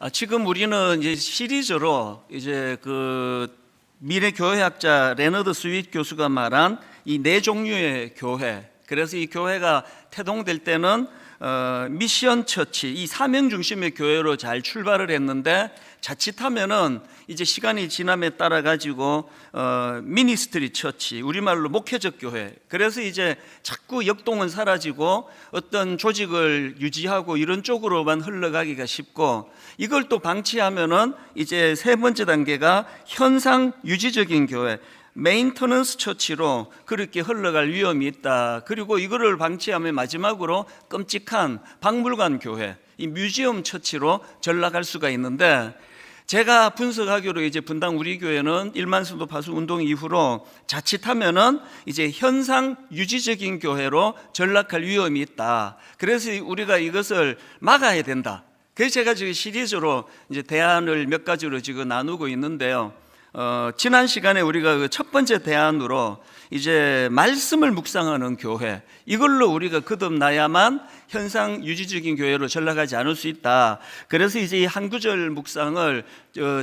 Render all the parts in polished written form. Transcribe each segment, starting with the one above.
지금 우리는 이제 시리즈로 이제 그 미래 교회학자 레너드 스윗 교수가 말한 이 네 종류의 교회. 그래서 이 교회가 태동될 때는 미션 처치, 이 사명 중심의 교회로 잘 출발을 했는데 자칫하면은 이제 시간이 지남에 따라 가지고 미니스트리 처치, 우리말로 목회적 교회. 그래서 이제 자꾸 역동은 사라지고 어떤 조직을 유지하고 이런 쪽으로만 흘러가기가 쉽고, 이걸 또 방치하면은 이제 세 번째 단계가 현상 유지적인 교회, 메인터넌스 처치로 그렇게 흘러갈 위험이 있다. 그리고 이거를 방치하면 마지막으로 끔찍한 박물관 교회, 이 뮤지엄 처치로 전락할 수가 있는데, 제가 분석하기로 이제 분당 우리 교회는 1만 성도 파수 운동 이후로 자칫하면은 이제 현상 유지적인 교회로 전락할 위험이 있다. 그래서 우리가 이것을 막아야 된다. 그래서 제가 지금 시리즈로 이제 대안을 몇 가지로 지금 나누고 있는데요. 지난 시간에 우리가 그 첫 번째 대안으로 이제 말씀을 묵상하는 교회, 이걸로 우리가 거듭나야만 현상 유지적인 교회로 전락하지 않을 수 있다. 그래서 이제 이 한 구절 묵상을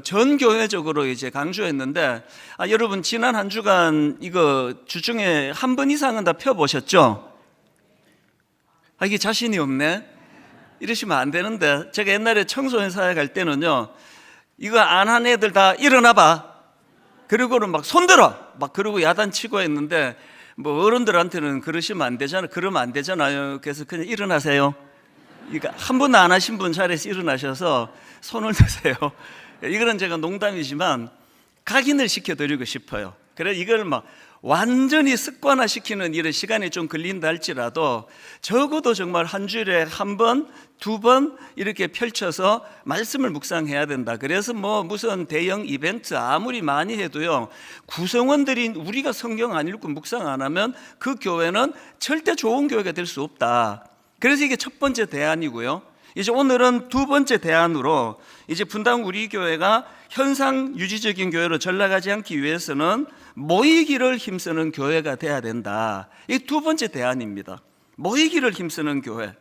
전 교회적으로 이제 강조했는데, 여러분 지난 한 주간 이거 주중에 한 번 이상은 다 펴보셨죠? 이게 자신이 없네. 이러시면 안 되는데, 제가 옛날에 청소년 사회 갈 때는요, 이거 안 한 애들 다 일어나봐. 그리고는 막 손들어 막 그러고 야단치고 했는데, 뭐 어른들한테는 그러시면 안 되잖아요. 그러면 안 되잖아요. 그래서 그냥 일어나세요. 그러니까 한 번도 안 하신 분 자리에서 일어나셔서 손을 드세요. 이거는 제가 농담이지만 각인을 시켜드리고 싶어요. 그래 이걸 막 완전히 습관화시키는 이런 시간이 좀 걸린다 할지라도 적어도 정말 한 주일에 한 번, 두 번 이렇게 펼쳐서 말씀을 묵상해야 된다. 그래서 뭐 무슨 대형 이벤트 아무리 많이 해도요, 구성원들이 우리가 성경 안 읽고 묵상 안 하면 그 교회는 절대 좋은 교회가 될 수 없다. 그래서 이게 첫 번째 대안이고요. 이제 오늘은 두 번째 대안으로 이제 분당 우리 교회가 현상 유지적인 교회로 전락하지 않기 위해서는 모이기를 힘쓰는 교회가 돼야 된다. 이 두 번째 대안입니다. 모이기를 힘쓰는 교회.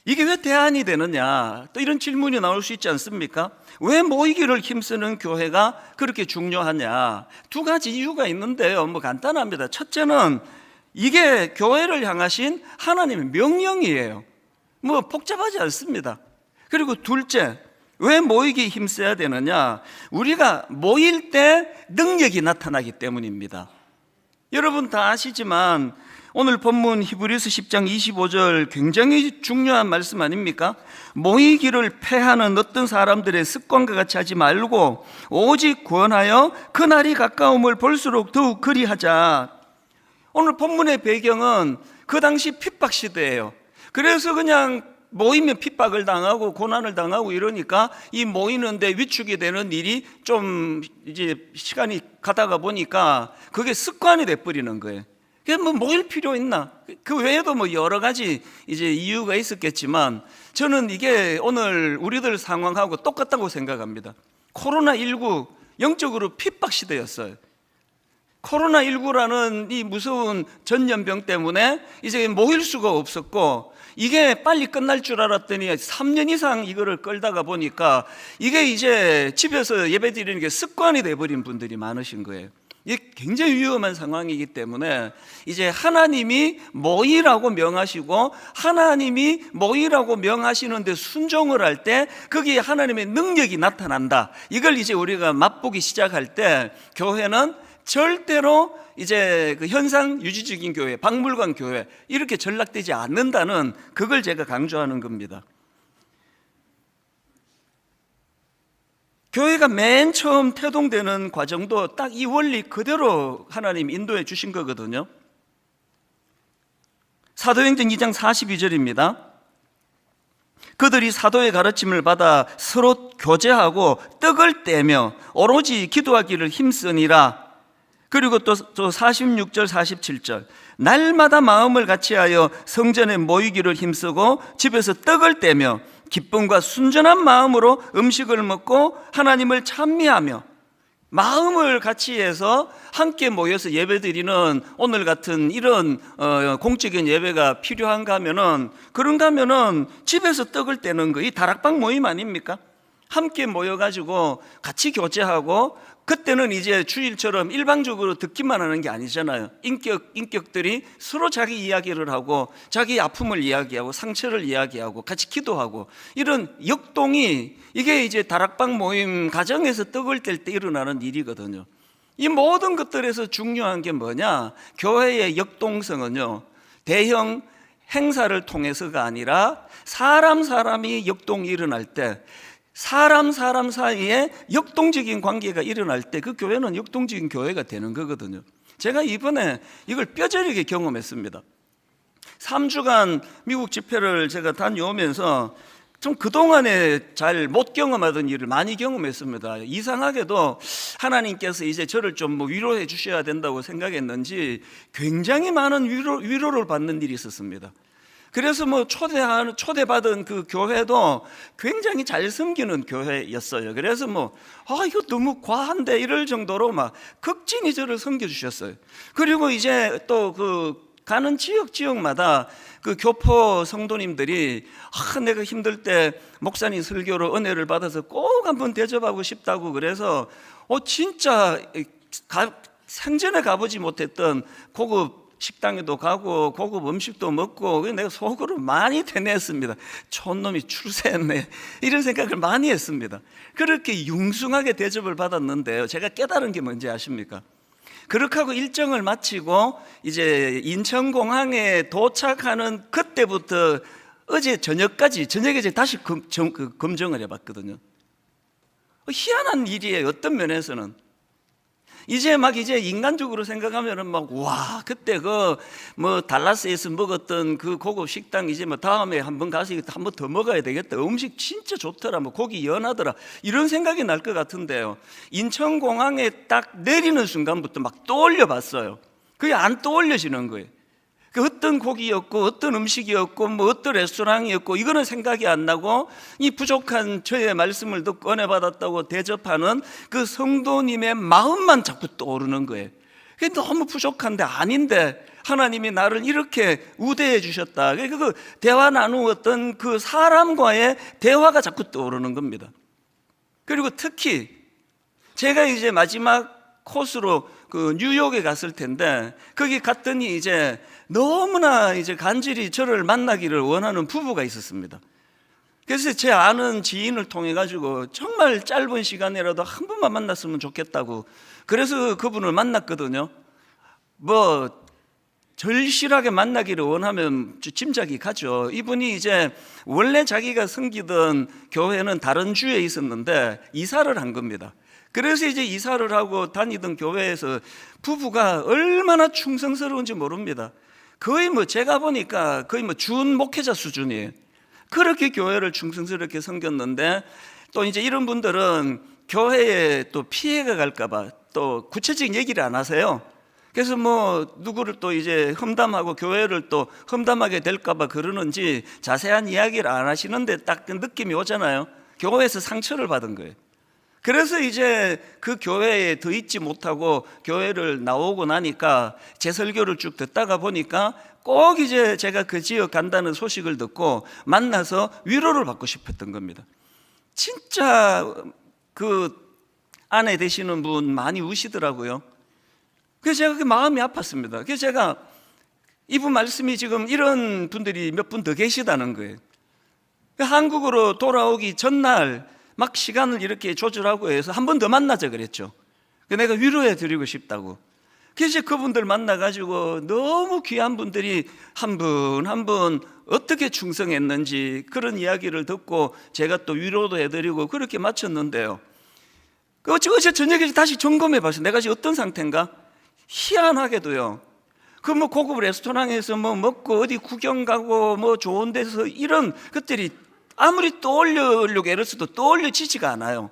이게 왜 대안이 되느냐? 또 이런 질문이 나올 수 있지 않습니까? 왜 모이기를 힘쓰는 교회가 그렇게 중요하냐? 두 가지 이유가 있는데요. 뭐 간단합니다. 첫째는 이게 교회를 향하신 하나님의 명령이에요. 뭐 복잡하지 않습니다. 그리고 둘째, 왜 모이기 힘써야 되느냐? 우리가 모일 때 능력이 나타나기 때문입니다. 여러분 다 아시지만 오늘 본문 히브리서 10장 25절 굉장히 중요한 말씀 아닙니까? 모이기를 패하는 어떤 사람들의 습관과 같이 하지 말고 오직 구원하여 그날이 가까움을 볼수록 더욱 그리하자. 오늘 본문의 배경은 그 당시 핍박 시대예요. 그래서 그냥 모이면 핍박을 당하고 고난을 당하고 이러니까 이 모이는데 위축이 되는 일이 좀 이제 시간이 가다가 보니까 그게 습관이 돼버리는 거예요. 그게 뭐 모일 필요 있나? 그 외에도 뭐 여러 가지 이제 이유가 있었겠지만 저는 이게 오늘 우리들 상황하고 똑같다고 생각합니다. 코로나19 영적으로 핍박 시대였어요. 코로나19라는 이 무서운 전염병 때문에 이제 모일 수가 없었고, 이게 빨리 끝날 줄 알았더니 3년 이상 이거를 끌다가 보니까 이게 이제 집에서 예배 드리는 게 습관이 돼버린 분들이 많으신 거예요. 이게 굉장히 위험한 상황이기 때문에 이제 하나님이 모이라고 명하시고 하나님이 모이라고 명하시는데 순종을 할 때 거기에 하나님의 능력이 나타난다. 이걸 이제 우리가 맛보기 시작할 때 교회는 절대로 이제 그 현상 유지적인 교회, 박물관 교회 이렇게 전락되지 않는다는 그걸 제가 강조하는 겁니다. 교회가 맨 처음 태동되는 과정도 딱 이 원리 그대로 하나님 인도해 주신 거거든요. 사도행전 2장 42절입니다. 그들이 사도의 가르침을 받아 서로 교제하고 떡을 떼며 오로지 기도하기를 힘쓰니라. 그리고 또 46절 47절 날마다 마음을 같이하여 성전에 모이기를 힘쓰고 집에서 떡을 떼며 기쁨과 순전한 마음으로 음식을 먹고 하나님을 찬미하며 마음을 같이 해서 함께 모여서 예배드리는 오늘 같은 이런 공적인 예배가 필요한가 하면은, 그런가 하면은 집에서 떡을 떼는 거, 이 다락방 모임 아닙니까? 함께 모여가지고 같이 교제하고, 그때는 이제 주일처럼 일방적으로 듣기만 하는 게 아니잖아요. 인격들이 서로 자기 이야기를 하고, 자기 아픔을 이야기하고, 상처를 이야기하고, 같이 기도하고, 이런 역동이, 이게 이제 다락방 모임 가정에서 떡을 뗄 때 일어나는 일이거든요. 이 모든 것들에서 중요한 게 뭐냐? 교회의 역동성은요, 대형 행사를 통해서가 아니라 사람이 역동이 일어날 때, 사람 사이에 역동적인 관계가 일어날 때 그 교회는 역동적인 교회가 되는 거거든요. 제가 이번에 이걸 뼈저리게 경험했습니다. 3주간 미국 집회를 제가 다녀오면서 좀 그동안에 잘 못 경험하던 일을 많이 경험했습니다. 이상하게도 하나님께서 이제 저를 좀 위로해 주셔야 된다고 생각했는지 굉장히 많은 위로를 받는 일이 있었습니다. 그래서 초대받은 그 교회도 굉장히 잘 섬기는 교회였어요. 그래서 이거 너무 과한데 이럴 정도로 막 극진히 저를 섬겨주셨어요. 그리고 이제 또 가는 지역마다 그 교포 성도님들이 내가 힘들 때 목사님 설교로 은혜를 받아서 꼭 한번 대접하고 싶다고, 그래서 진짜 생전에 가보지 못했던 고급 식당에도 가고 고급 음식도 먹고, 내가 속으로 많이 되뇌었습니다. 촌놈이 출세했네, 이런 생각을 많이 했습니다. 그렇게 융숭하게 대접을 받았는데요, 제가 깨달은 게 뭔지 아십니까? 그렇게 하고 일정을 마치고 이제 인천공항에 도착하는 그때부터 어제 저녁에 이제 다시 검증을 해봤거든요. 희한한 일이에요. 어떤 면에서는 이제 인간적으로 생각하면은 와, 그때 달라스에서 먹었던 그 고급 식당 이제 다음에 한번 가서 한번 더 먹어야 되겠다. 음식 진짜 좋더라. 고기 연하더라. 이런 생각이 날 것 같은데요. 인천공항에 딱 내리는 순간부터 떠올려 봤어요. 그게 안 떠올려지는 거예요. 어떤 고기였고, 어떤 음식이었고, 어떤 레스토랑이었고, 이거는 생각이 안 나고, 이 부족한 저의 말씀을 듣고 은혜 받았다고 대접하는 그 성도님의 마음만 자꾸 떠오르는 거예요. 그게 너무 부족한데, 아닌데, 하나님이 나를 이렇게 우대해 주셨다. 그 대화 나누었던 그 사람과의 대화가 자꾸 떠오르는 겁니다. 그리고 특히, 제가 이제 마지막 코스로 뉴욕에 갔을 텐데, 거기 갔더니 이제 너무나 이제 간절히 저를 만나기를 원하는 부부가 있었습니다. 그래서 제 아는 지인을 통해 가지고 정말 짧은 시간이라도 한 번만 만났으면 좋겠다고, 그래서 그분을 만났거든요. 절실하게 만나기를 원하면 짐작이 가죠. 이분이 이제 원래 자기가 섬기던 교회는 다른 주에 있었는데 이사를 한 겁니다. 그래서 이제 이사를 하고 다니던 교회에서 부부가 얼마나 충성스러운지 모릅니다. 거의 제가 보니까 거의 준 목회자 수준이에요. 그렇게 교회를 충성스럽게 섬겼는데, 또 이제 이런 분들은 교회에 또 피해가 갈까봐 또 구체적인 얘기를 안 하세요. 그래서 누구를 또 이제 험담하고 교회를 또 험담하게 될까봐 그러는지 자세한 이야기를 안 하시는데 딱 그 느낌이 오잖아요. 교회에서 상처를 받은 거예요. 그래서 이제 그 교회에 더 있지 못하고 교회를 나오고 나니까 제 설교를 쭉 듣다가 보니까 꼭 이제 제가 그 지역 간다는 소식을 듣고 만나서 위로를 받고 싶었던 겁니다. 진짜 그 아내 되시는 분 많이 우시더라고요. 그래서 제가 그 마음이 아팠습니다. 그래서 제가 이분 말씀이 지금 이런 분들이 몇 분 더 계시다는 거예요. 한국으로 돌아오기 전날 시간을 이렇게 조절하고 해서 한 번 더 만나자 그랬죠. 내가 위로해 드리고 싶다고. 그래서 그분들 만나가지고 너무 귀한 분들이 한 분 한 분 어떻게 충성했는지 그런 이야기를 듣고 제가 또 위로도 해드리고 그렇게 마쳤는데요. 어제 저녁에 다시 점검해 봤어요. 내가 지금 어떤 상태인가? 희한하게도요. 고급 레스토랑에서 먹고 어디 구경 가고 좋은 데서 이런 것들이 아무리 떠올리려고 애를 써도 떠올려지지가 않아요.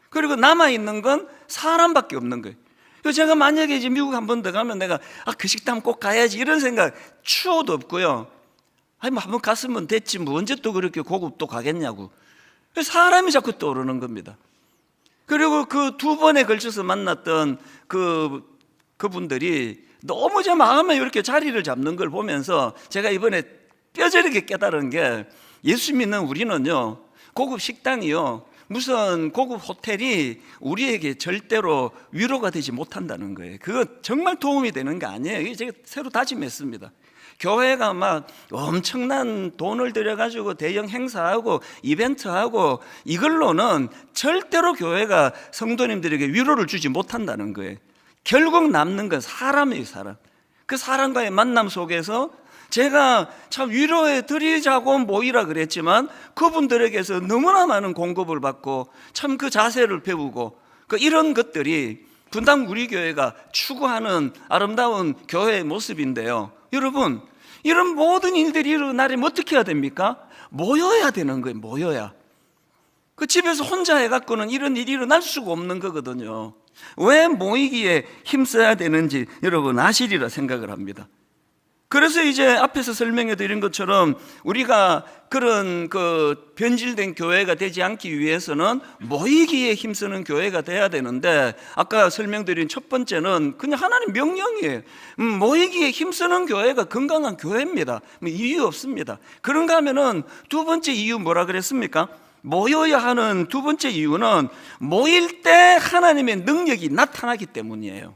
그리고 남아있는 건 사람밖에 없는 거예요. 그래서 제가 만약에 이제 미국 한 번 더 가면 내가 그 식당 꼭 가야지 이런 생각 추호도 없고요. 한번 갔으면 됐지 언제 또 그렇게 고급 또 가겠냐고. 사람이 자꾸 떠오르는 겁니다. 그리고 그 두 번에 걸쳐서 만났던 그분들이 너무 제 마음에 이렇게 자리를 잡는 걸 보면서 제가 이번에 뼈저리게 깨달은 게, 예수 믿는 우리는요, 고급 식당이요, 무슨 고급 호텔이 우리에게 절대로 위로가 되지 못한다는 거예요. 그거 정말 도움이 되는 게 아니에요. 이게 제가 새로 다짐했습니다. 교회가 막 엄청난 돈을 들여가지고 대형 행사하고 이벤트하고 이걸로는 절대로 교회가 성도님들에게 위로를 주지 못한다는 거예요. 결국 남는 건 사람이에요, 사람. 그 사람과의 만남 속에서 제가 참 위로해 드리자고 모이라 그랬지만 그분들에게서 너무나 많은 공급을 받고 참 그 자세를 배우고 이런 것들이 분당 우리 교회가 추구하는 아름다운 교회의 모습인데요. 여러분, 이런 모든 일들이 일어나려면 어떻게 해야 됩니까? 모여야 되는 거예요. 모여야. 그 집에서 혼자 해갖고는 이런 일이 일어날 수가 없는 거거든요. 왜 모이기에 힘써야 되는지 여러분 아시리라 생각을 합니다. 그래서 이제 앞에서 설명해 드린 것처럼 우리가 그런 변질된 교회가 되지 않기 위해서는 모이기에 힘쓰는 교회가 돼야 되는데, 아까 설명드린 첫 번째는 그냥 하나님 명령이에요. 모이기에 힘쓰는 교회가 건강한 교회입니다. 이유 없습니다. 그런가 하면은 두 번째 이유 뭐라 그랬습니까? 모여야 하는 두 번째 이유는 모일 때 하나님의 능력이 나타나기 때문이에요.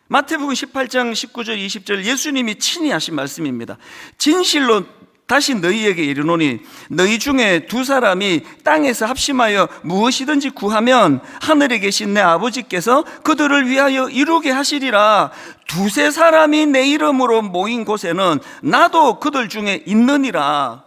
마태복음 18장 19절 20절 예수님이 친히 하신 말씀입니다. 진실로 다시 너희에게 이르노니 너희 중에 두 사람이 땅에서 합심하여 무엇이든지 구하면 하늘에 계신 내 아버지께서 그들을 위하여 이루게 하시리라. 두세 사람이 내 이름으로 모인 곳에는 나도 그들 중에 있느니라.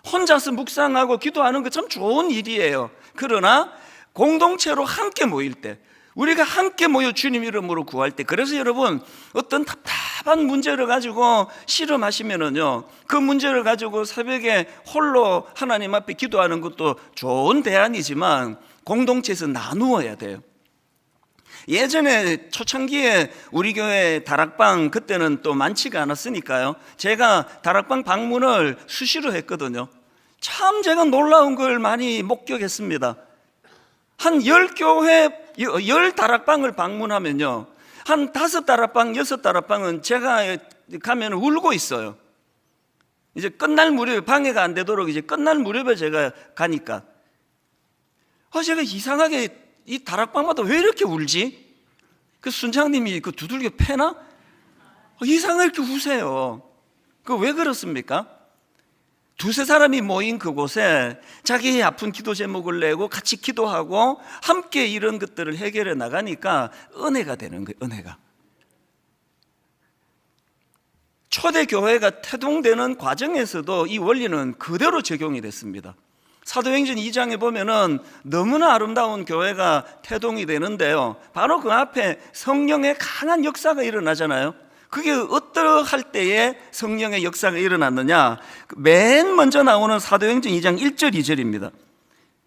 혼자서 묵상하고 기도하는 거 참 좋은 일이에요. 그러나 공동체로 함께 모일 때, 우리가 함께 모여 주님 이름으로 구할 때, 그래서 여러분 어떤 답답한 문제를 가지고 씨름하시면은요, 그 문제를 가지고 새벽에 홀로 하나님 앞에 기도하는 것도 좋은 대안이지만 공동체에서 나누어야 돼요. 예전에 초창기에 우리 교회 다락방, 그때는 또 많지가 않았으니까요, 제가 다락방 방문을 수시로 했거든요. 참 제가 놀라운 걸 많이 목격했습니다. 한 10교회 10다락방을 방문하면요, 한 5다락방 6다락방은 제가 가면 울고 있어요. 이제 끝날 무렵에, 방해가 안 되도록 이제 끝날 무렵에 제가 가니까 제가 이상하게 이 다락방마다 왜 이렇게 울지? 그 순장님이 그 두들겨 패나? 이상하게 이렇게 우세요. 그 왜 그렇습니까? 두세 사람이 모인 그곳에 자기의 아픈 기도 제목을 내고 같이 기도하고 함께 이런 것들을 해결해 나가니까 은혜가 되는 거예요. 은혜가. 초대교회가 태동되는 과정에서도 이 원리는 그대로 적용이 됐습니다. 사도행전 2장에 보면은 너무나 아름다운 교회가 태동이 되는데요, 바로 그 앞에 성령의 강한 역사가 일어나잖아요. 그게 어떠할 때에 성령의 역사가 일어났느냐, 맨 먼저 나오는 사도행전 2장 1절 2절입니다.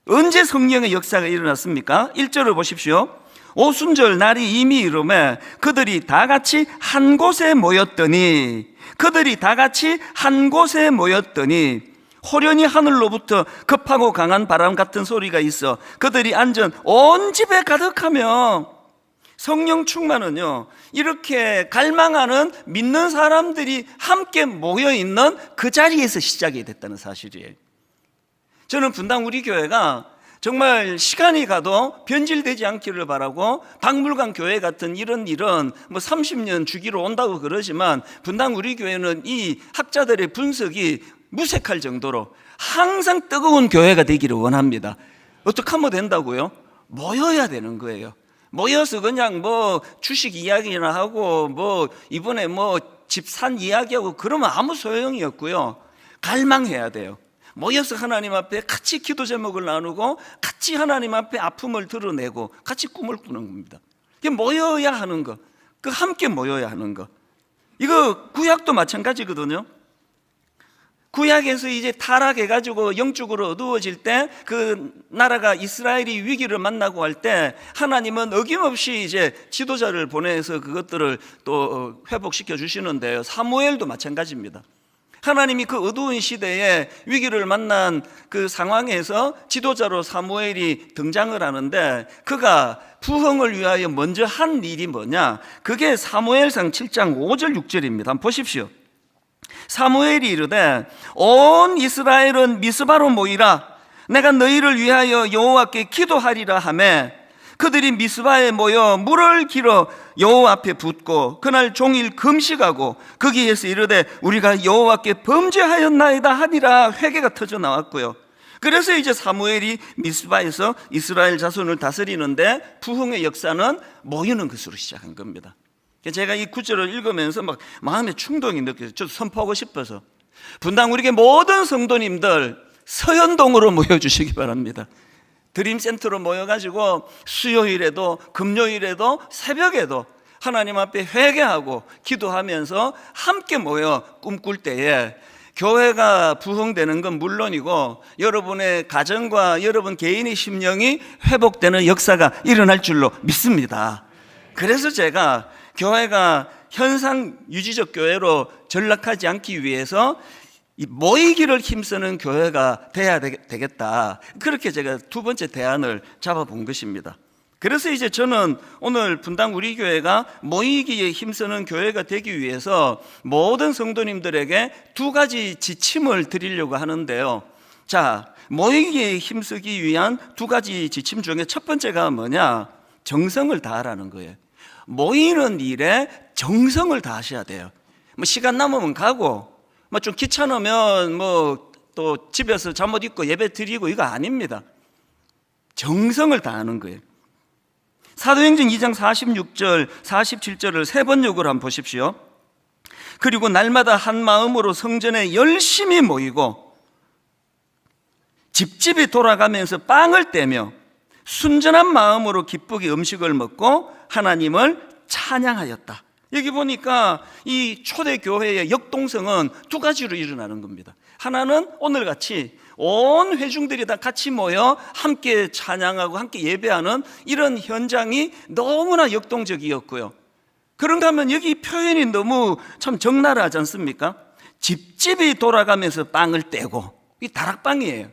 언제 성령의 역사가 일어났습니까? 1절을 보십시오. 오순절 날이 이미 이르매 그들이 다 같이 한 곳에 모였더니, 그들이 다 같이 한 곳에 모였더니 호련히 하늘로부터 급하고 강한 바람 같은 소리가 있어 그들이 앉은 온 집에 가득하며, 성령 충만은요, 이렇게 갈망하는 믿는 사람들이 함께 모여있는 그 자리에서 시작이 됐다는 사실이에요. 저는 분당 우리 교회가 정말 시간이 가도 변질되지 않기를 바라고, 박물관 교회 같은 이런 일은 뭐 30년 주기로 온다고 그러지만 분당 우리 교회는 이 학자들의 분석이 무색할 정도로 항상 뜨거운 교회가 되기를 원합니다. 어떻게 하면 된다고요? 모여야 되는 거예요. 모여서 그냥 뭐 주식 이야기나 하고 뭐 이번에 뭐 집 산 이야기하고 그러면 아무 소용이 없고요. 갈망해야 돼요. 모여서 하나님 앞에 같이 기도 제목을 나누고 같이 하나님 앞에 아픔을 드러내고 같이 꿈을 꾸는 겁니다. 이게 모여야 하는 거, 그 함께 모여야 하는 거. 이거 구약도 마찬가지거든요. 구약에서 이제 타락해가지고 영적으로 어두워질 때, 그 나라가 이스라엘이 위기를 만나고 할 때 하나님은 어김없이 이제 지도자를 보내서 그것들을 또 회복시켜 주시는데요, 사무엘도 마찬가지입니다. 하나님이 그 어두운 시대에 위기를 만난 그 상황에서 지도자로 사무엘이 등장을 하는데, 그가 부흥을 위하여 먼저 한 일이 뭐냐? 그게 사무엘상 7장 5절 6절입니다. 한번 보십시오. 사무엘이 이르되 온 이스라엘은 미스바로 모이라. 내가 너희를 위하여 여호와께 기도하리라 하매 그들이 미스바에 모여 물을 길어 여호와 앞에 붓고 그날 종일 금식하고 거기에서 이르되 우리가 여호와께 범죄하였나이다 하니라. 회개가 터져 나왔고요. 그래서 이제 사무엘이 미스바에서 이스라엘 자손을 다스리는데 부흥의 역사는 모이는 것으로 시작한 겁니다. 제가 이 구절을 읽으면서 막 마음에 충동이 느껴져요. 저도 선포하고 싶어서 분당 우리에게 모든 성도님들 서현동으로 모여주시기 바랍니다. 드림센터로 모여가지고 수요일에도 금요일에도 새벽에도 하나님 앞에 회개하고 기도하면서 함께 모여 꿈꿀 때에 교회가 부흥되는 건 물론이고 여러분의 가정과 여러분 개인의 심령이 회복되는 역사가 일어날 줄로 믿습니다. 그래서 제가 교회가 현상 유지적 교회로 전락하지 않기 위해서 모이기를 힘쓰는 교회가 돼야 되겠다. 그렇게 제가 두 번째 대안을 잡아본 것입니다. 그래서 이제 저는 오늘 분당 우리 교회가 모이기에 힘쓰는 교회가 되기 위해서 모든 성도님들에게 두 가지 지침을 드리려고 하는데요. 자, 모이기에 힘쓰기 위한 두 가지 지침 중에 첫 번째가 뭐냐? 정성을 다하라는 거예요. 모이는 일에 정성을 다하셔야 돼요. 뭐 시간 남으면 가고 뭐 좀 귀찮으면 뭐 또 집에서 잠옷 입고 예배 드리고 이거 아닙니다. 정성을 다하는 거예요. 사도행전 2장 46절 47절을 세 번역으로 한번 보십시오. 그리고 날마다 한 마음으로 성전에 열심히 모이고 집집이 돌아가면서 빵을 떼며 순전한 마음으로 기쁘게 음식을 먹고 하나님을 찬양하였다. 여기 보니까 이 초대교회의 역동성은 두 가지로 일어나는 겁니다. 하나는 오늘같이 온 회중들이 다 같이 모여 함께 찬양하고 함께 예배하는 이런 현장이 너무나 역동적이었고요. 그런가 하면 여기 표현이 너무 참 적나라하지 않습니까? 집집이 돌아가면서 빵을 떼고, 이 다락방이에요.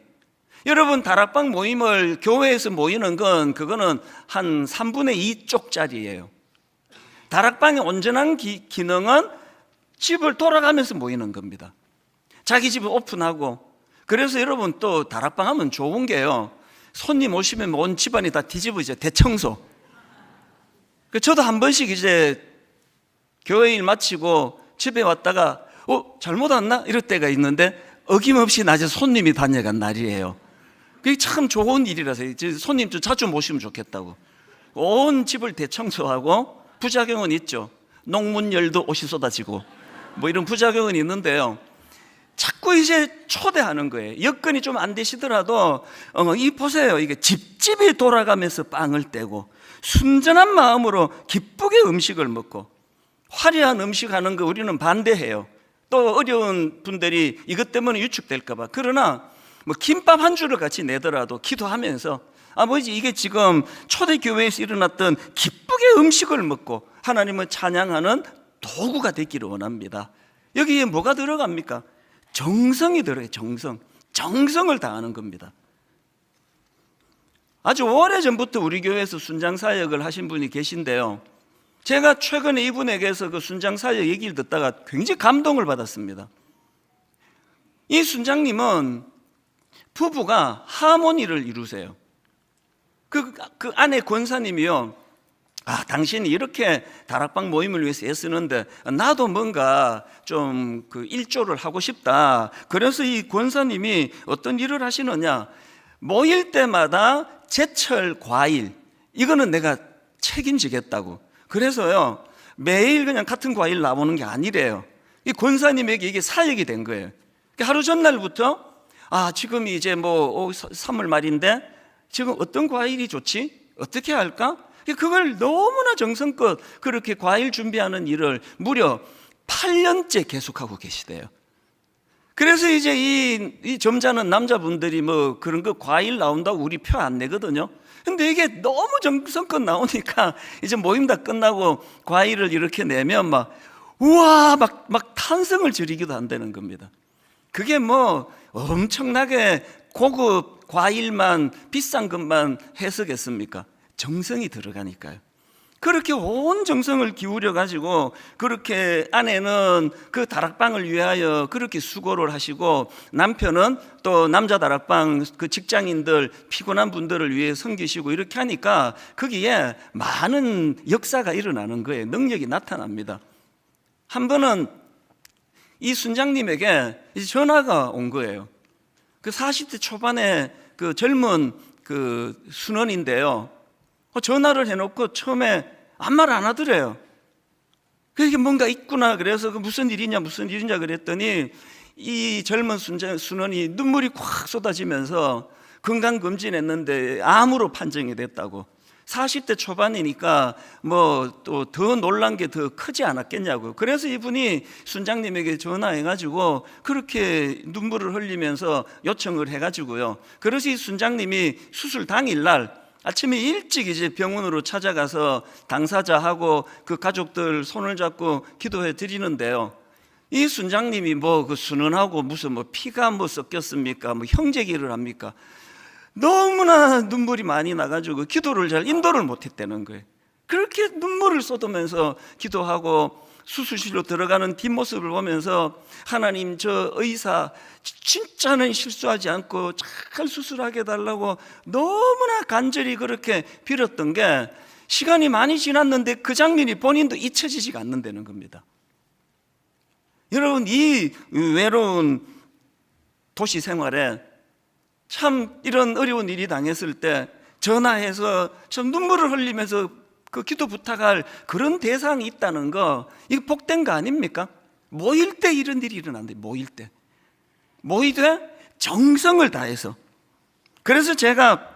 여러분, 다락방 모임을 교회에서 모이는 건 그거는 한 3분의 2쪽짜리예요. 다락방의 온전한 기능은 집을 돌아가면서 모이는 겁니다. 자기 집을 오픈하고. 그래서 여러분 또 다락방 하면 좋은 게요, 손님 오시면 온 집안이 다 뒤집어져. 대청소. 저도 한 번씩 이제 교회 일 마치고 집에 왔다가 잘못 왔나? 이럴 때가 있는데 어김없이 낮에 손님이 다녀간 날이에요. 그게 참 좋은 일이라서 손님 좀 자주 모시면 좋겠다고 온 집을 대청소하고. 부작용은 있죠. 농문 열도 옷이 쏟아지고 뭐 이런 부작용은 있는데요, 자꾸 이제 초대하는 거예요. 여건이 좀 안 되시더라도 이 보세요. 이게 집집이 돌아가면서 빵을 떼고 순전한 마음으로 기쁘게 음식을 먹고. 화려한 음식 하는 거 우리는 반대해요. 또 어려운 분들이 이것 때문에 위축될까 봐. 그러나 뭐 김밥 한 줄을 같이 내더라도 기도하면서 아버지, 이게 지금 초대교회에서 일어났던 기쁘게 음식을 먹고 하나님을 찬양하는 도구가 되기를 원합니다. 여기에 뭐가 들어갑니까? 정성이 들어가요. 정성을 다하는 겁니다. 아주 오래전부터 우리 교회에서 순장사역을 하신 분이 계신데요, 제가 최근에 이분에게서 그 순장사역 얘기를 듣다가 굉장히 감동을 받았습니다. 이 순장님은 부부가 하모니를 이루세요. 그 아내 권사님이요, 당신이 이렇게 다락방 모임을 위해서 애쓰는데 나도 뭔가 좀 그 일조를 하고 싶다. 그래서 이 권사님이 어떤 일을 하시느냐, 모일 때마다 제철 과일, 이거는 내가 책임지겠다고. 그래서요, 매일 그냥 같은 과일 나오는 게 아니래요. 이 권사님에게 이게 사역이 된 거예요. 하루 전날부터 지금 이제 뭐 3월 말인데 지금 어떤 과일이 좋지? 어떻게 할까? 그걸 너무나 정성껏 그렇게 과일 준비하는 일을 무려 8년째 계속하고 계시대요. 그래서 이제 이 점잖은 남자분들이 뭐 그런 거 과일 나온다고 우리 표 안 내거든요. 근데 이게 너무 정성껏 나오니까 이제 모임 다 끝나고 과일을 이렇게 내면 막 우와 막 탄성을 지르기도 한다는 겁니다. 그게 뭐 엄청나게 고급 과일만 비싼 것만 해서겠습니까? 정성이 들어가니까요. 그렇게 온 정성을 기울여 가지고 그렇게 아내는 그 다락방을 위하여 그렇게 수고를 하시고, 남편은 또 남자 다락방 그 직장인들 피곤한 분들을 위해 섬기시고, 이렇게 하니까 거기에 많은 역사가 일어나는 거예요. 능력이 나타납니다. 한 번은 이 순장님에게 이제 전화가 온 거예요. 그 40대 초반의 그 젊은 그 순원인데요. 전화를 해놓고 처음에 아무 말 안 하더래요. 그게 뭔가 있구나. 그래서 무슨 일이냐 그랬더니 이 젊은 순원이 눈물이 콱 쏟아지면서 건강검진했는데 암으로 판정이 됐다고. 40대 초반이니까 뭐 또 더 놀란 게 더 크지 않았겠냐고요. 그래서 이분이 순장님에게 전화해가지고 그렇게 눈물을 흘리면서 요청을 해가지고요. 그래서 이 순장님이 수술 당일날 아침에 일찍 이제 병원으로 찾아가서 당사자하고 그 가족들 손을 잡고 기도해 드리는데요. 이 순장님이 뭐 그 순원하고 무슨 뭐 피가 뭐 섞였습니까? 뭐 형제기를 합니까? 너무나 눈물이 많이 나가지고 기도를 잘 인도를 못했다는 거예요. 그렇게 눈물을 쏟으면서 기도하고 수술실로 들어가는 뒷모습을 보면서 하나님, 저 의사 진짜는 실수하지 않고 잘 수술하게 해달라고 너무나 간절히 그렇게 빌었던 게 시간이 많이 지났는데 그 장면이 본인도 잊혀지지가 않는다는 겁니다. 여러분, 이 외로운 도시 생활에 참 이런 어려운 일이 당했을 때 전화해서 참 눈물을 흘리면서 그 기도 부탁할 그런 대상이 있다는 거, 이거 복된 거 아닙니까? 모일 때 이런 일이 일어난대. 모이되 정성을 다해서. 그래서 제가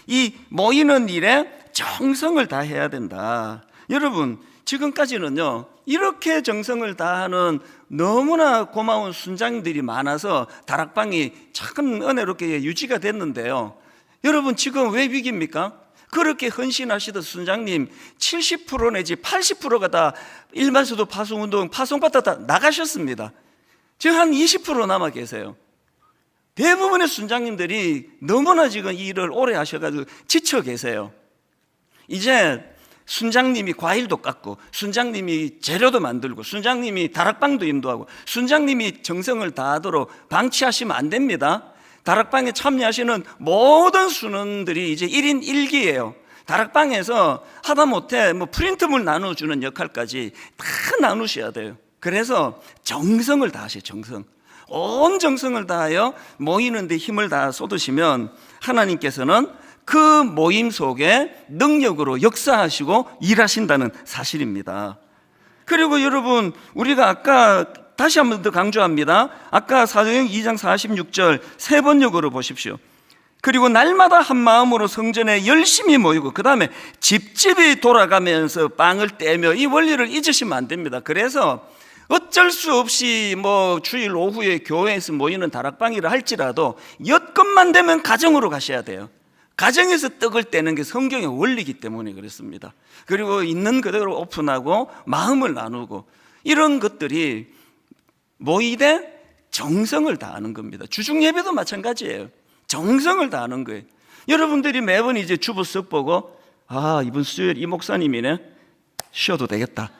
이 모이는 일에 정성을 다해야 된다. 여러분, 지금까지는요 이렇게 정성을 다하는 너무나 고마운 순장들이 많아서 다락방이 참 은혜롭게 유지가 됐는데요. 여러분, 지금 왜 위기입니까? 그렇게 헌신하시던 순장님 70% 내지 80%가 다 일반수도 파송운동 파송받다 다 나가셨습니다. 지금 한 20% 남아 계세요. 대부분의 순장님들이 너무나 지금 이 일을 오래 하셔가지고 지쳐 계세요. 이제 순장님이 과일도 깎고, 순장님이 재료도 만들고, 순장님이 다락방도 인도하고, 순장님이 정성을 다하도록 방치하시면 안 됩니다. 다락방에 참여하시는 모든 순원들이 이제 1인 1기예요. 다락방에서 하다못해 뭐 프린트물 나눠주는 역할까지 다 나누셔야 돼요. 그래서 정성을 다하세요. 온 정성을 다하여 모이는 데 힘을 다 쏟으시면 하나님께서는 그 모임 속에 능력으로 역사하시고 일하신다는 사실입니다. 그리고 여러분, 우리가 아까 다시 한 번 더 강조합니다. 아까 사도행 2장 46절 세 번역으로 보십시오. 그리고 날마다 한 마음으로 성전에 열심히 모이고, 그 다음에 집집이 돌아가면서 빵을 떼며, 이 원리를 잊으시면 안 됩니다. 그래서 어쩔 수 없이 뭐 주일 오후에 교회에서 모이는 다락방이라 할지라도 여건만 되면 가정으로 가셔야 돼요. 가정에서 떡을 떼는 게 성경의 원리이기 때문에 그렇습니다. 그리고 있는 그대로 오픈하고 마음을 나누고, 이런 것들이 모이되 정성을 다하는 겁니다. 주중 예배도 마찬가지예요. 정성을 다하는 거예요. 여러분들이 매번 이제 주보 쓱 보고, 아, 이번 수요일 이 목사님이네, 쉬어도 되겠다.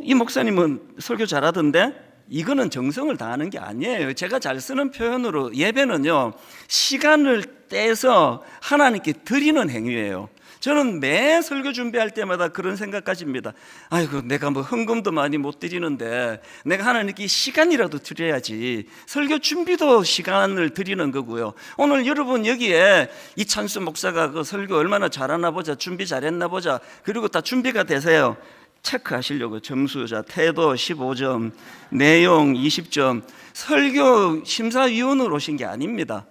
이 목사님은 설교 잘하던데? 이거는 정성을 다하는 게 아니에요. 제가 잘 쓰는 표현으로 예배는요, 시간을 떼서 하나님께 드리는 행위예요. 저는 매 설교 준비할 때마다 그런 생각 가집니다. 아이고, 내가 뭐 헌금도 많이 못 드리는데 내가 하나님께 시간이라도 드려야지. 설교 준비도 시간을 드리는 거고요. 오늘 여러분 여기에 이찬수 목사가 그 설교 얼마나 잘하나 보자, 준비 잘했나 보자, 그리고 다 준비가 되세요. 체크하시려고 점수자 태도 15점, 내용 20점, 설교 심사위원으로 오신 게 아닙니다.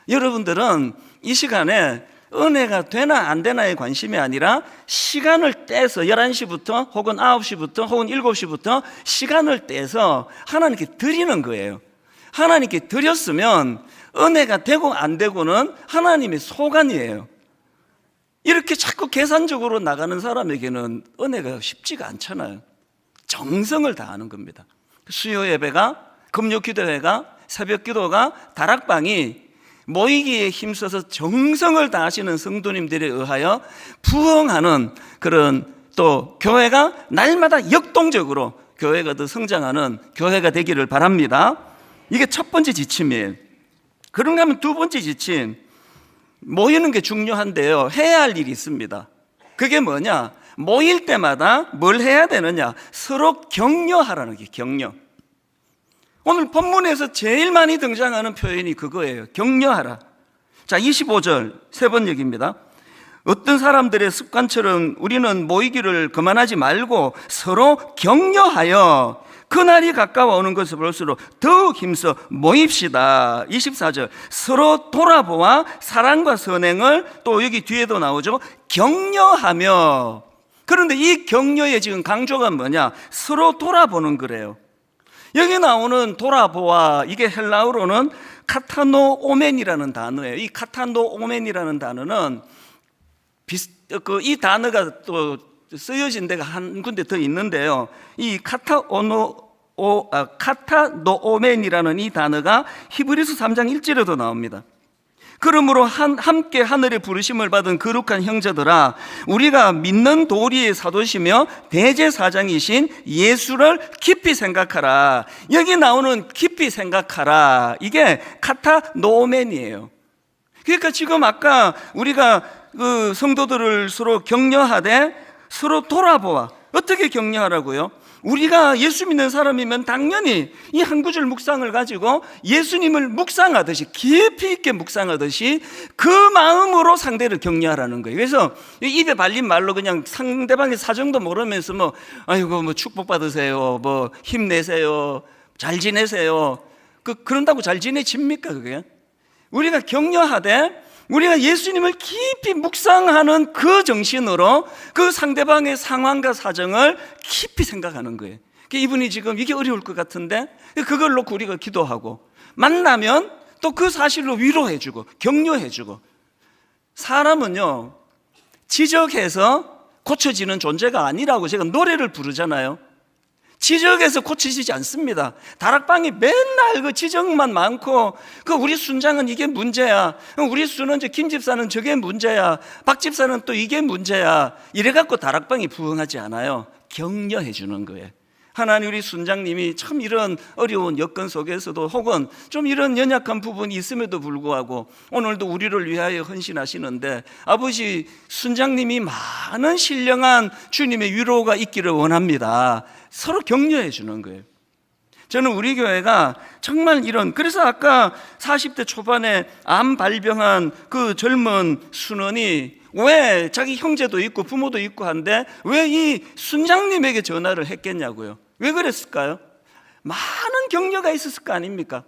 여러분들은 이 시간에 은혜가 되나 안 되나에 관심이 아니라 시간을 떼서 11시부터 혹은 9시부터 혹은 7시부터 시간을 떼서 하나님께 드리는 거예요. 하나님께 드렸으면 은혜가 되고 안 되고는 하나님의 소관이에요. 이렇게 자꾸 계산적으로 나가는 사람에게는 은혜가 쉽지가 않잖아요. 정성을 다하는 겁니다. 수요 예배가, 금요 기도회가, 새벽 기도가, 다락방이 모이기에 힘써서 정성을 다하시는 성도님들에 의하여 부흥하는 그런, 또 교회가 날마다 역동적으로 교회가 더 성장하는 교회가 되기를 바랍니다. 이게 첫 번째 지침이에요. 그런가 하면 두 번째 지침, 모이는 게 중요한데요, 해야 할 일이 있습니다. 그게 뭐냐? 모일 때마다 뭘 해야 되느냐? 서로 격려하라는 게, 격려. 오늘 본문에서 제일 많이 등장하는 표현이 그거예요. 격려하라. 자, 25절 세 번 얘기입니다. 어떤 사람들의 습관처럼 우리는 모이기를 그만하지 말고 서로 격려하여 그날이 가까워 오는 것을 볼수록 더욱 힘써 모입시다. 24절 서로 돌아보아 사랑과 선행을, 또 여기 뒤에도 나오죠, 격려하며. 그런데 이 격려의 지금 강조가 뭐냐? 서로 돌아보는 거래요. 여기 나오는 돌아보아, 이게 헬라어로는 카타노오멘이라는 단어예요. 이 카타노오멘이라는 단어는 이 단어가 또 쓰여진 데가 한 군데 더 있는데요, 이 카타노오멘이라는 이 단어가 히브리서 3장 1절에도 나옵니다. 그러므로 함께 하늘의 부르심을 받은 거룩한 형제들아, 우리가 믿는 도리의 사도시며 대제사장이신 예수를 깊이 생각하라. 여기 나오는 깊이 생각하라, 이게 카타노멘이에요. 그러니까 지금 아까 우리가 그 성도들을 서로 격려하되 서로 돌아보아. 어떻게 격려하라고요? 우리가 예수 믿는 사람이면 당연히 이 한 구절 묵상을 가지고 예수님을 묵상하듯이, 깊이 있게 묵상하듯이 그 마음으로 상대를 격려하라는 거예요. 그래서 입에 발린 말로 그냥 상대방의 사정도 모르면서 뭐 아이고 뭐 축복 받으세요, 뭐 힘내세요, 잘 지내세요, 그런다고 잘 지내집니까 그게? 우리가 격려하되 우리가 예수님을 깊이 묵상하는 그 정신으로 그 상대방의 상황과 사정을 깊이 생각하는 거예요. 이분이 지금 이게 어려울 것 같은데 그걸 놓고 우리가 기도하고, 만나면 또 그 사실로 위로해주고 격려해주고. 사람은요, 지적해서 고쳐지는 존재가 아니라고 제가 노래를 부르잖아요. 지적해서 고치지 않습니다. 다락방이 맨날 그 지적만 많고, 우리 순장은 이게 문제야, 우리 수는 김 집사는 저게 문제야, 박 집사는 또 이게 문제야, 이래갖고 다락방이 부흥하지 않아요. 격려해 주는 거예요. 하나님, 우리 순장님이 참 이런 어려운 여건 속에서도, 혹은 좀 이런 연약한 부분이 있음에도 불구하고 오늘도 우리를 위하여 헌신하시는데, 아버지, 순장님이 많은 신령한 주님의 위로가 있기를 원합니다. 서로 격려해 주는 거예요. 저는 우리 교회가 정말 그래서 아까 40대 초반에 암 발병한 그 젊은 순원이 왜 자기 형제도 있고 부모도 있고 한데 왜 이 순장님에게 전화를 했겠냐고요. 왜 그랬을까요? 많은 격려가 있었을 거 아닙니까?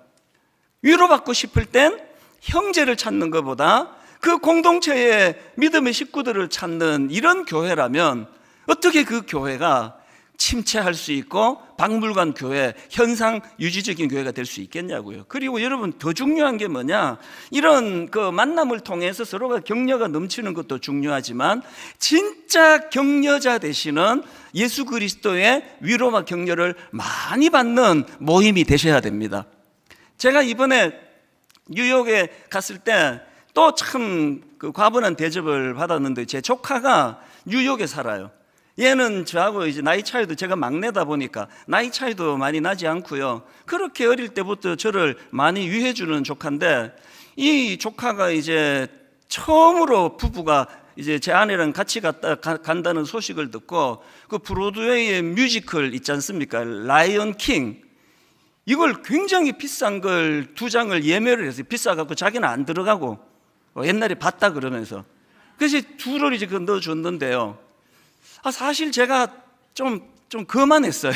위로받고 싶을 땐 형제를 찾는 것보다 그 공동체의 믿음의 식구들을 찾는 이런 교회라면 어떻게 그 교회가 침체할 수 있고 박물관 교회, 현상 유지적인 교회가 될 수 있겠냐고요. 그리고 여러분, 더 중요한 게 뭐냐, 이런 그 만남을 통해서 서로가 격려가 넘치는 것도 중요하지만 진짜 격려자 되시는 예수 그리스도의 위로와 격려를 많이 받는 모임이 되셔야 됩니다. 제가 이번에 뉴욕에 갔을 때 또 참 그 과분한 대접을 받았는데, 제 조카가 뉴욕에 살아요. 얘는 저하고 이제 나이 차이도, 제가 막내다 보니까 나이 차이도 많이 나지 않고요. 그렇게 어릴 때부터 저를 많이 위해주는 조카인데, 이 조카가 이제 처음으로 부부가 이제 제 아내랑 같이 간다는 소식을 듣고, 그 브로드웨이의 뮤지컬 있지 않습니까? 라이언 킹. 이걸 굉장히 비싼 걸 2장을 예매를 해서, 비싸갖고 자기는 안 들어가고 옛날에 봤다 그러면서, 그래서 둘을 이제 넣어줬는데요. 사실 제가 좀 거만했어요.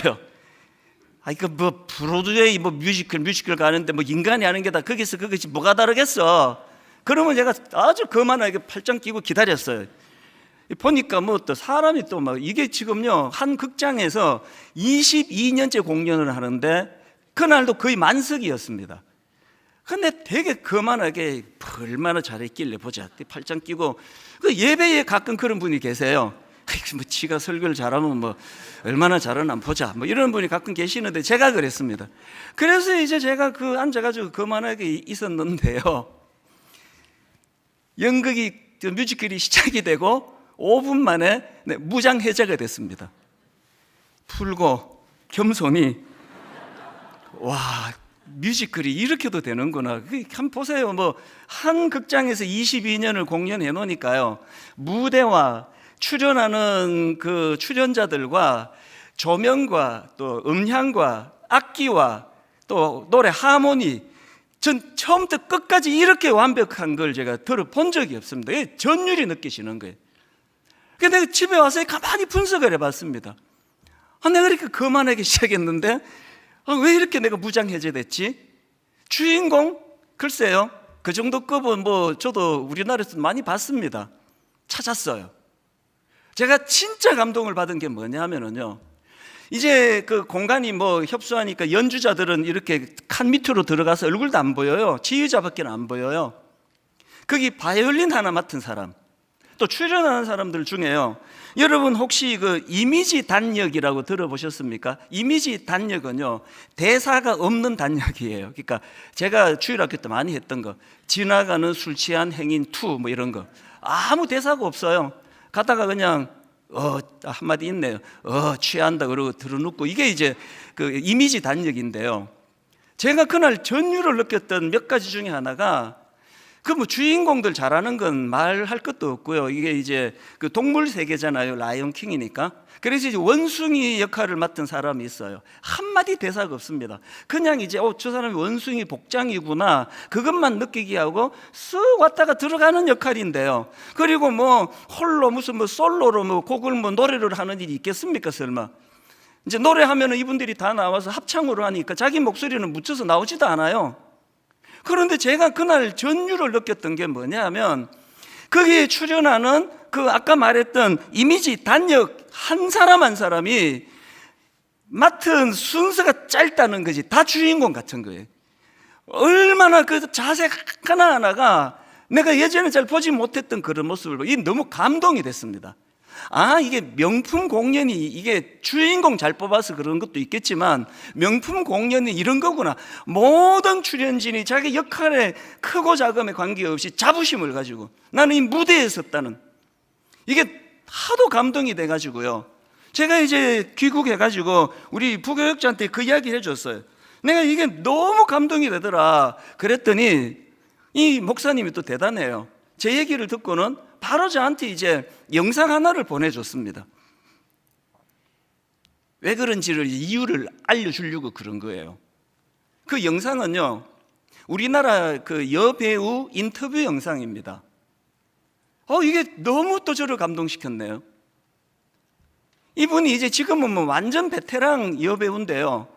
뭐 브로드웨이 뭐 뮤지컬 가는데 뭐 인간이 하는 게 다 거기서 그것이 뭐가 다르겠어. 그러면 제가 아주 거만하게 팔짱 끼고 기다렸어요. 보니까 뭐 또 사람이 또 막, 이게 지금요 한 극장에서 22년째 공연을 하는데 그날도 거의 만석이었습니다. 근데 되게 거만하게 얼마나 잘했길래 보자 팔짱 끼고, 그 예배에 가끔 그런 분이 계세요. 뭐 지가 설교를 잘하면 뭐 얼마나 잘하나 보자, 뭐 이런 분이 가끔 계시는데 제가 그랬습니다. 그래서 이제 제가 그 앉아가지고 거만하게 있었는데요, 연극이 뮤지컬이 시작이 되고 5분 만에 무장 해제가 됐습니다. 풀고 겸손히, 와, 뮤지컬이 이렇게도 되는구나. 한번 보세요. 뭐 한 극장에서 22년을 공연해 놓으니까요, 무대와 출연하는 그 출연자들과 조명과 또 음향과 악기와 또 노래 하모니, 전 처음부터 끝까지 이렇게 완벽한 걸 제가 들어본 적이 없습니다. 전율이 느껴지는 거예요. 근데 내가 집에 와서 가만히 분석을 해봤습니다. 내가 이렇게 거만하게 시작했는데 왜 이렇게 내가 무장해제됐지? 주인공? 글쎄요, 그 정도 급은 뭐 저도 우리나라에서 많이 봤습니다. 찾았어요. 제가 진짜 감동을 받은 게 뭐냐면요, 이제 그 공간이 뭐 협소하니까 연주자들은 이렇게 칸 밑으로 들어가서 얼굴도 안 보여요. 지휘자밖에 안 보여요. 거기 바이올린 하나 맡은 사람, 또 출연하는 사람들 중에요, 여러분 혹시 그 이미지 단역이라고 들어보셨습니까? 이미지 단역은요, 대사가 없는 단역이에요. 그러니까 제가 주일학교 때 많이 했던 거, 지나가는 술 취한 행인 투 뭐 이런 거, 아무 대사가 없어요. 가다가 그냥 한마디 있네요. 취한다 그러고 들어눕고, 이게 이제 그 이미지 단역인데요, 제가 그날 전율을 느꼈던 몇 가지 중에 하나가, 그 뭐 주인공들 잘하는 건 말할 것도 없고요. 이게 이제 그 동물 세계잖아요. 라이온 킹이니까. 그래서 이제 원숭이 역할을 맡은 사람이 있어요. 한마디 대사가 없습니다. 그냥 이제 저 사람이 원숭이 복장이구나, 그것만 느끼게 하고 쓱 왔다가 들어가는 역할인데요. 그리고 뭐 홀로 무슨 뭐 솔로로 뭐 곡을 뭐 노래를 하는 일이 있겠습니까, 설마? 이제 노래하면은 이분들이 다 나와서 합창으로 하니까 자기 목소리는 묻혀서 나오지도 않아요. 그런데 제가 그날 전율을 느꼈던 게 뭐냐면, 거기에 출연하는 그 아까 말했던 이미지 단역 한 사람 한 사람이 맡은 순서가 짧다는 거지. 다 주인공 같은 거예요. 얼마나 그 자세 하나하나가 내가 예전에 잘 보지 못했던 그런 모습을 보고 너무 감동이 됐습니다. 이게 명품 공연이, 이게 주인공 잘 뽑아서 그런 것도 있겠지만 명품 공연이 이런 거구나. 모든 출연진이 자기 역할에 크고 작음에 관계없이 자부심을 가지고 나는 이 무대에 섰다는, 이게 하도 감동이 돼가지고요, 제가 이제 귀국해가지고 우리 부교육자한테 그 이야기를 해줬어요. 내가 이게 너무 감동이 되더라. 그랬더니 이 목사님이 또 대단해요. 제 얘기를 듣고는 바로 저한테 이제 영상 하나를 보내줬습니다. 왜 그런지를 이유를 알려주려고 그런 거예요. 그 영상은요, 우리나라 그 여배우 인터뷰 영상입니다. 이게 너무 또 저를 감동시켰네요. 이분이 이제 지금은 뭐 완전 베테랑 여배우인데요,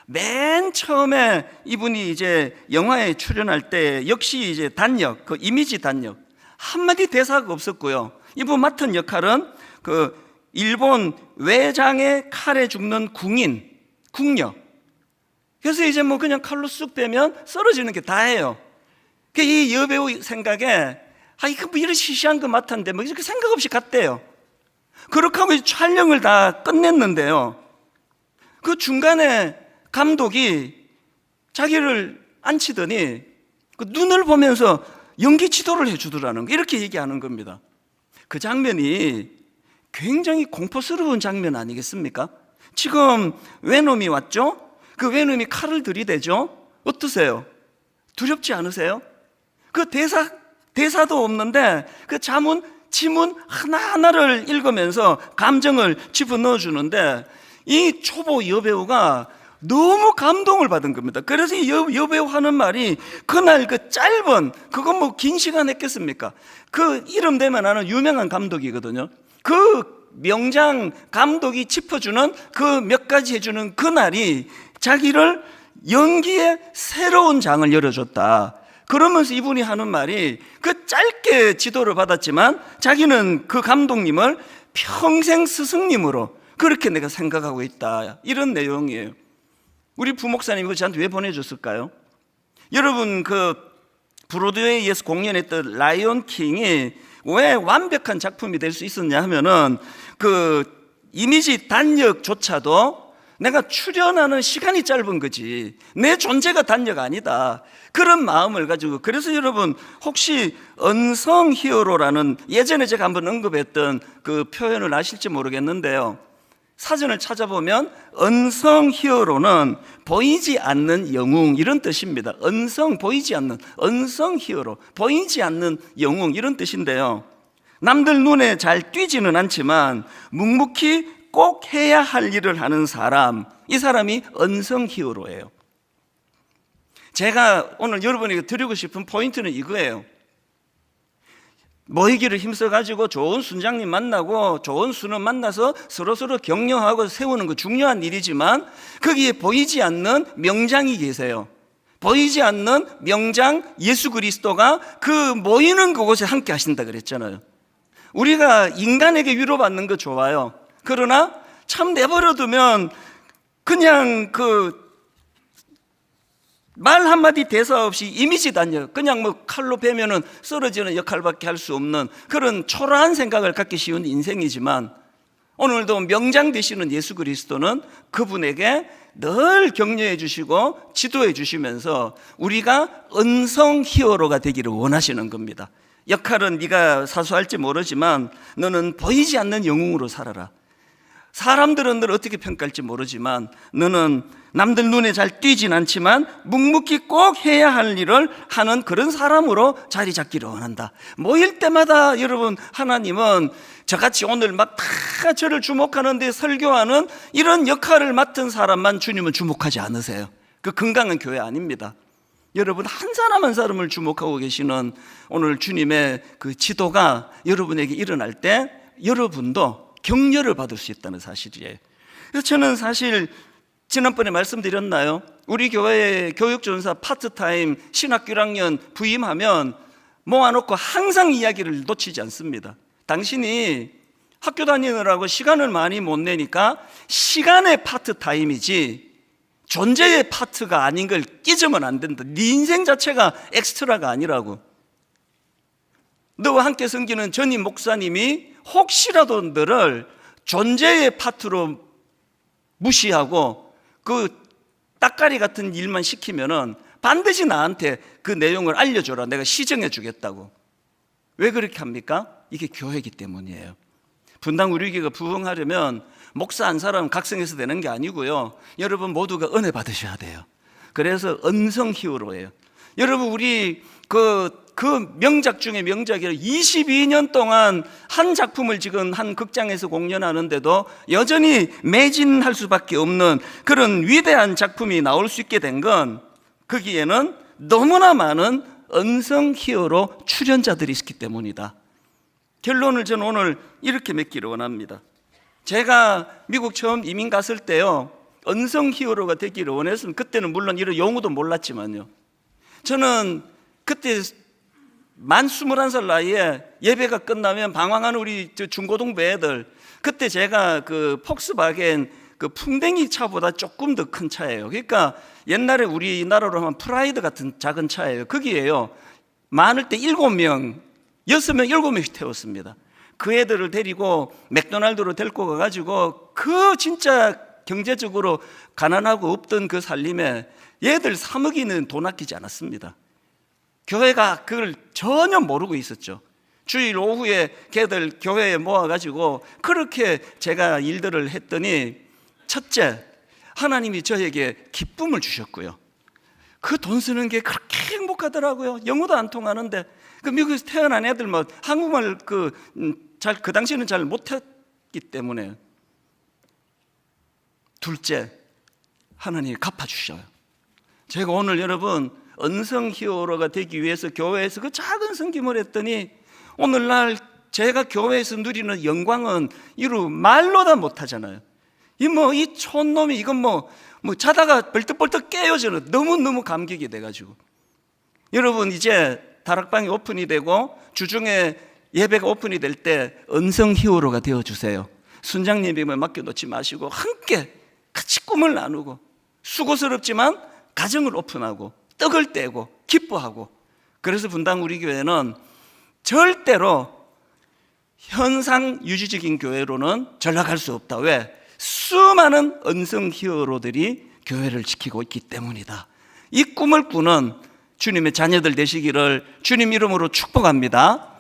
맨 처음에 이분이 이제 영화에 출연할 때 역시 이제 단역, 그 이미지 단역, 한마디 대사가 없었고요. 이분 맡은 역할은 그 일본 외장의 칼에 죽는 궁녀. 그래서 이제 뭐 그냥 칼로 쑥 빼면 쓰러지는 게 다예요. 이 여배우 생각에 이거 뭐 이런 시시한 거 맡았는데 뭐 이렇게 생각 없이 갔대요. 그렇게 하고 촬영을 다 끝냈는데요, 그 중간에 감독이 자기를 앉히더니 그 눈을 보면서 연기 지도를 해주더라는 거, 이렇게 얘기하는 겁니다. 그 장면이 굉장히 공포스러운 장면 아니겠습니까? 지금 외놈이 왔죠? 그 외놈이 칼을 들이대죠? 어떠세요? 두렵지 않으세요? 그 대사도 없는데 그 지문 하나하나를 읽으면서 감정을 집어넣어 주는데, 이 초보 여배우가 너무 감동을 받은 겁니다. 그래서 이 여배우 하는 말이, 그날 그 짧은, 그건 뭐 긴 시간 했겠습니까? 그 이름 대면 아는 유명한 감독이거든요. 그 명장 감독이 짚어주는 그 몇 가지 해주는 그날이 자기를 연기의 새로운 장을 열어줬다. 그러면서 이분이 하는 말이, 그 짧게 지도를 받았지만 자기는 그 감독님을 평생 스승님으로 그렇게 내가 생각하고 있다, 이런 내용이에요. 우리 부목사님이 저한테 왜 보내줬을까요? 여러분 그 브로드웨이에서 공연했던 라이온 킹이 왜 완벽한 작품이 될 수 있었냐 하면은 그 이미지 단역조차도 내가 출연하는 시간이 짧은 거지 내 존재가 단역 아니다, 그런 마음을 가지고. 그래서 여러분 혹시 언성 히어로라는 예전에 제가 한번 언급했던 그 표현을 아실지 모르겠는데요, 사전을 찾아보면 언성 히어로는 보이지 않는 영웅 이런 뜻입니다. 언성, 보이지 않는, 언성 히어로, 보이지 않는 영웅 이런 뜻인데요, 남들 눈에 잘 띄지는 않지만 묵묵히 꼭 해야 할 일을 하는 사람, 이 사람이 언성 히어로예요. 제가 오늘 여러분에게 드리고 싶은 포인트는 이거예요. 모이기를 힘써가지고 좋은 순장님 만나고 좋은 수는 만나서 서로서로 격려하고 세우는 거 중요한 일이지만 거기에 보이지 않는 명장이 계세요. 보이지 않는 명장 예수 그리스도가 그 모이는 그곳에 함께 하신다 그랬잖아요. 우리가 인간에게 위로받는 거 좋아요. 그러나 참 내버려두면 그냥 그 말 한마디 대사 없이 이미지 단역, 그냥 뭐 칼로 베면은 쓰러지는 역할밖에 할 수 없는 그런 초라한 생각을 갖기 쉬운 인생이지만, 오늘도 명장 되시는 예수 그리스도는 그분에게 늘 격려해 주시고 지도해 주시면서 우리가 언성 히어로가 되기를 원하시는 겁니다. 역할은 네가 사수할지 모르지만 너는 보이지 않는 영웅으로 살아라. 사람들은 널 어떻게 평가할지 모르지만 너는 남들 눈에 잘 띄진 않지만 묵묵히 꼭 해야 할 일을 하는 그런 사람으로 자리 잡기를 원한다. 모일 때마다 여러분, 하나님은 저같이 오늘 막 다 저를 주목하는데 설교하는 이런 역할을 맡은 사람만 주님은 주목하지 않으세요. 그 건강한 교회 아닙니다. 여러분 한 사람 한 사람을 주목하고 계시는 오늘 주님의 그 지도가 여러분에게 일어날 때 여러분도 격려를 받을 수 있다는 사실이에요. 그래서 저는 사실 지난번에 말씀드렸나요? 우리 교회의 교육전사 파트타임 신학교 1학년 부임하면 모아놓고 항상 이야기를 놓치지 않습니다. 당신이 학교 다니느라고 시간을 많이 못 내니까 시간의 파트타임이지 존재의 파트가 아닌 걸 끼지면 안 된다. 네 인생 자체가 엑스트라가 아니라고. 너와 함께 섬기는 전임 목사님이 혹시라도 너를 존재의 파트로 무시하고 그 따까리 같은 일만 시키면은 반드시 나한테 그 내용을 알려줘라. 내가 시정해 주겠다고. 왜 그렇게 합니까? 이게 교회이기 때문이에요. 분당 우리 교회가 부흥하려면 목사 한 사람 각성해서 되는 게 아니고요, 여러분 모두가 은혜 받으셔야 돼요. 그래서 언성 히어로예요. 여러분 우리 그 명작 중에 명작이라 22년 동안 한 작품을 지금 한 극장에서 공연하는데도 여전히 매진할 수밖에 없는 그런 위대한 작품이 나올 수 있게 된 건 거기에는 너무나 많은 언성 히어로 출연자들이 있기 때문이다. 결론을 저는 오늘 이렇게 맺기를 원합니다. 제가 미국 처음 이민 갔을 때요, 언성 히어로가 되기를 원했으면, 그때는 물론 이런 용어도 몰랐지만요, 저는 그때 만 21살 나이에 예배가 끝나면 방황하는 우리 중고등부 애들, 그때 제가 그 폭스바겐 그 풍뎅이 차보다 조금 더 큰 차예요. 그러니까 옛날에 우리나라로 하면 프라이드 같은 작은 차예요. 거기에요, 많을 때 7명, 6명, 7명씩 태웠습니다. 그 애들을 데리고 맥도날드로 데리고 가가지고 그 진짜 경제적으로 가난하고 없던 그 살림에 얘들 3억이는 돈 아끼지 않았습니다. 교회가 그걸 전혀 모르고 있었죠. 주일 오후에 걔들 교회에 모아가지고 그렇게 제가 일들을 했더니, 첫째, 하나님이 저에게 기쁨을 주셨고요. 그 돈 쓰는 게 그렇게 행복하더라고요. 영어도 안 통하는데. 그 미국에서 태어난 애들 뭐 한국말 그 당시에는 잘 못했기 때문에. 둘째, 하나님이 갚아주셔요. 제가 오늘 여러분 언성 히어로가 되기 위해서 교회에서 그 작은 섬김을 했더니 오늘날 제가 교회에서 누리는 영광은 이루 말로 다 못하잖아요. 이 촌놈이 이건 뭐 자다가 벌떡벌떡 깨요. 저는 너무너무 감격이 돼가지고. 여러분 이제 다락방이 오픈이 되고 주중에 예배가 오픈이 될 때 언성 히어로가 되어주세요. 순장 예배만 맡겨놓지 마시고 함께 같이 꿈을 나누고 수고스럽지만 가정을 오픈하고 떡을 떼고 기뻐하고, 그래서 분당 우리 교회는 절대로 현상 유지적인 교회로는 전락할 수 없다. 왜? 수많은 언성 히어로들이 교회를 지키고 있기 때문이다. 이 꿈을 꾸는 주님의 자녀들 되시기를 주님 이름으로 축복합니다.